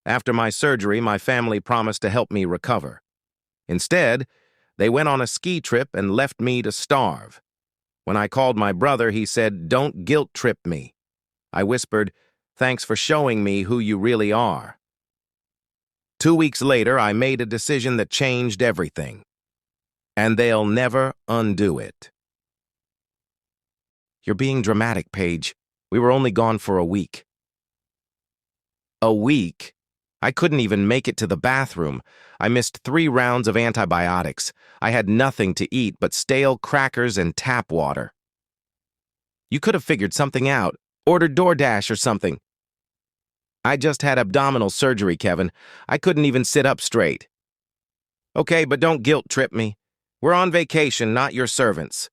After my surgery, my family promised to help me recover. Instead, they went on a ski trip and left me to starve. When I called my brother, he said, "Don't guilt-trip me." I whispered, "Thanks for showing me who you really are." 2 weeks later, I made a decision that changed everything. And they'll never undo it. You're being dramatic, Paige. We were only gone for a week. A week? I couldn't even make it to the bathroom. I missed 3 rounds of antibiotics. I had nothing to eat but stale crackers and tap water. You could have figured something out. Ordered DoorDash or something. I just had abdominal surgery, Kevin. I couldn't even sit up straight. Okay, but don't guilt-trip me. We're on vacation, not your servants.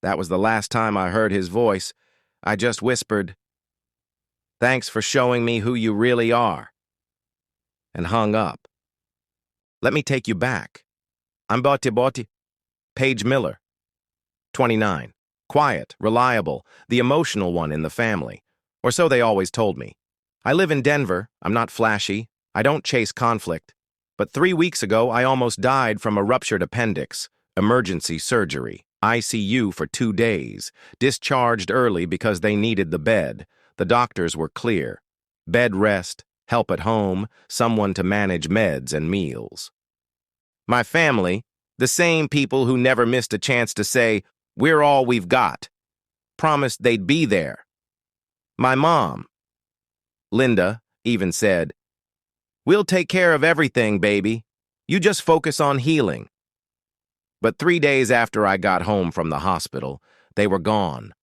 That was the last time I heard his voice. I just whispered, "Thanks for showing me who you really are," and hung up. Let me take you back. I'm Boti, Paige Miller, 29, quiet, reliable, the emotional one in the family, or so they always told me. I live in Denver. I'm not flashy. I don't chase conflict. But 3 weeks ago, I almost died from a ruptured appendix, emergency surgery, ICU for 2 days, discharged early because they needed the bed. The doctors were clear. Bed rest, help at home, someone to manage meds and meals. My family, the same people who never missed a chance to say, "We're all we've got," promised they'd be there. My mom, Linda, even said, "We'll take care of everything, baby. You just focus on healing." But 3 days after I got home from the hospital, they were gone.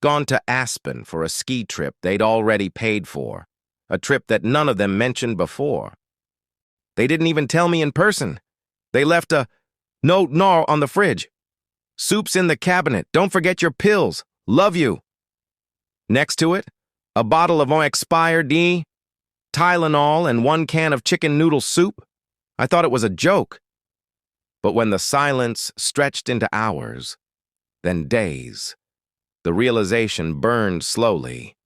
Gone to Aspen for a ski trip they'd already paid for, a trip that none of them mentioned before. They didn't even tell me in person. They left a note on the fridge. "Soup's in the cabinet. Don't forget your pills. Love you." Next to it, a bottle of expired Tylenol and 1 can of chicken noodle soup. I thought it was a joke. But when the silence stretched into hours, then days, the realization burned slowly.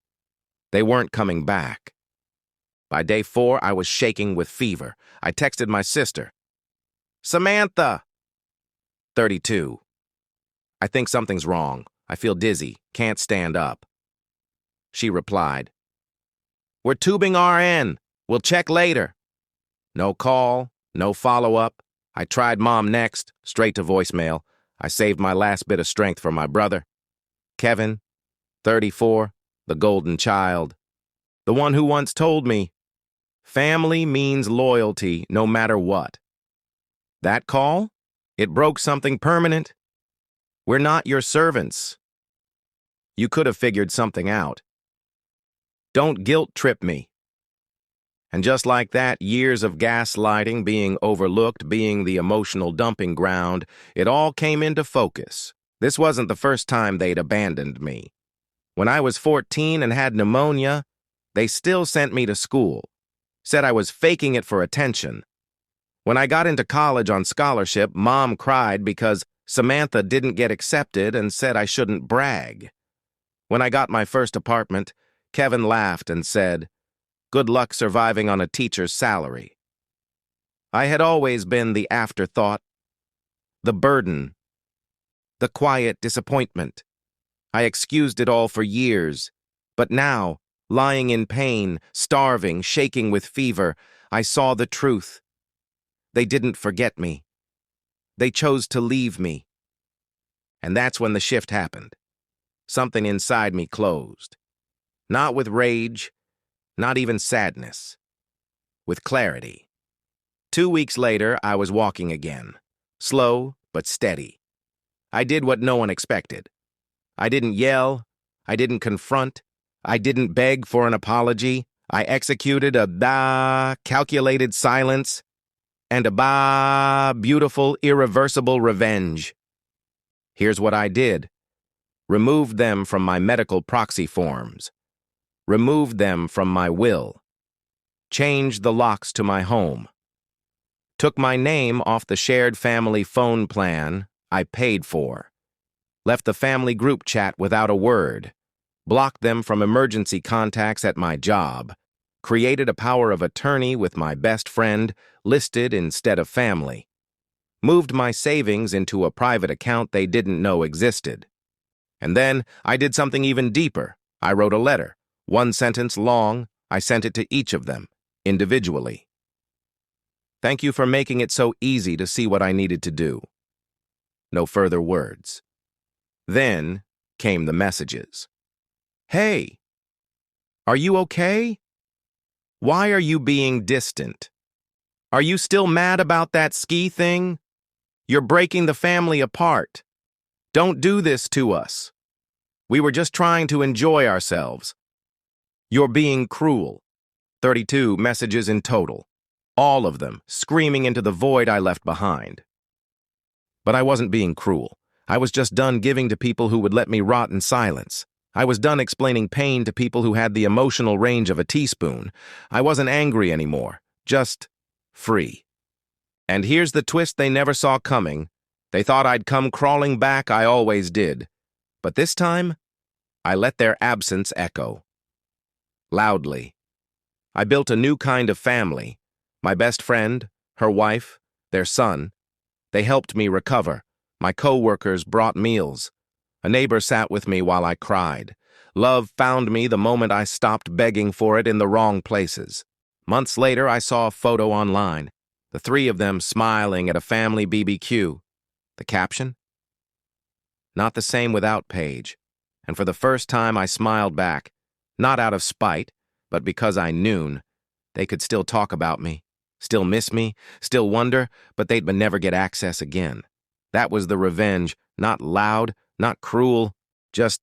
They weren't coming back. By day 4, I was shaking with fever. I texted my sister, "Samantha," 32. "I think something's wrong. I feel dizzy, can't stand up." She replied, "We're tubing RN. We'll check later." No call, no follow-up. I tried Mom next, straight to voicemail. I saved my last bit of strength for my brother. Kevin, 34, the golden child. The one who once told me, "Family means loyalty no matter what." That call? It broke something permanent. We're not your servants. You could have figured something out. Don't guilt-trip me. And just like that, years of gaslighting, being overlooked, being the emotional dumping ground, it all came into focus. This wasn't the first time they'd abandoned me. When I was 14 and had pneumonia, they still sent me to school. Said I was faking it for attention. When I got into college on scholarship, Mom cried because Samantha didn't get accepted and said I shouldn't brag. When I got my first apartment, Kevin laughed and said, "Good luck surviving on a teacher's salary." I had always been the afterthought, the burden, the quiet disappointment. I excused it all for years, but now, lying in pain, starving, shaking with fever, I saw the truth. They didn't forget me. They chose to leave me. And that's when the shift happened. Something inside me closed. Not with rage, not even sadness. With clarity. 2 weeks later, I was walking again. Slow, but steady. I did what no one expected. I didn't yell. I didn't confront. I didn't beg for an apology. I executed a calculated silence and a beautiful, irreversible revenge. Here's what I did. Removed them from my medical proxy forms. Removed them from my will. Changed the locks to my home. Took my name off the shared family phone plan I paid for. Left the family group chat without a word. Blocked them from emergency contacts at my job. created a power of attorney with my best friend listed instead of family, moved my savings into a private account they didn't know existed. And then I did something even deeper. I wrote a letter, one sentence long. I sent it to each of them, individually. Thank you for making it so easy to see what I needed to do. No further words. Then came the messages. Hey, are you okay? Why are you being distant? Are you still mad about that ski thing? You're breaking the family apart. Don't do this to us. We were just trying to enjoy ourselves. You're being cruel. 32 messages in total, all of them screaming into the void I left behind. But I wasn't being cruel. I was just done giving to people who would let me rot in silence. I was done explaining pain to people who had the emotional range of a teaspoon. I wasn't angry anymore, just free. And here's the twist they never saw coming. They thought I'd come crawling back. I always did. But this time, I let their absence echo. Loudly. I built a new kind of family. My best friend, her wife, their son. They helped me recover. My co-workers brought meals. A neighbor sat with me while I cried. Love found me the moment I stopped begging for it in the wrong places. Months later, I saw a photo online. The three of them smiling at a family BBQ. The caption? Not the same without Paige. And for the first time, I smiled back. Not out of spite, but because I knew they could still talk about me, still miss me, still wonder, but they'd never get access again. That was the revenge, not loud, not cruel, just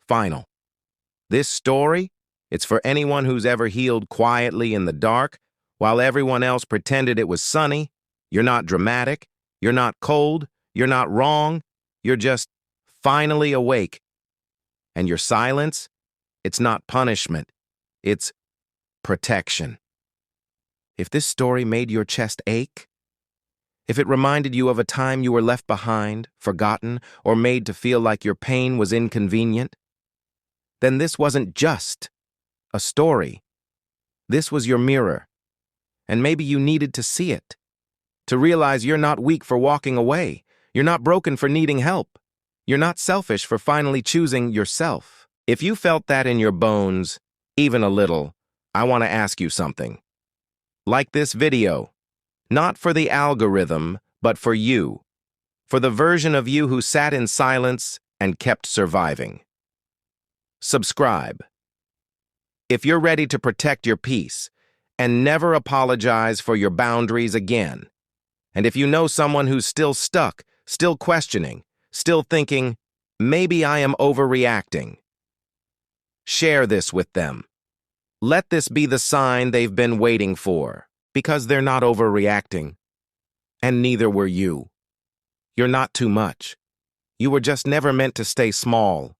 final. This story, it's for anyone who's ever healed quietly in the dark, while everyone else pretended it was sunny. You're not dramatic, you're not cold, you're not wrong, you're just finally awake. And your silence, it's not punishment, it's protection. If this story made your chest ache, if it reminded you of a time you were left behind, forgotten, or made to feel like your pain was inconvenient, then this wasn't just a story. This was your mirror. And maybe you needed to see it, to realize you're not weak for walking away. You're not broken for needing help. You're not selfish for finally choosing yourself. If you felt that in your bones, even a little, I want to ask you something. Like this video, not for the algorithm, but for you, for the version of you who sat in silence and kept surviving. Subscribe. If you're ready to protect your peace and never apologize for your boundaries again, and if you know someone who's still stuck, still questioning, still thinking, maybe I am overreacting, share this with them. Let this be the sign they've been waiting for, because they're not overreacting. And neither were you. You're not too much. You were just never meant to stay small.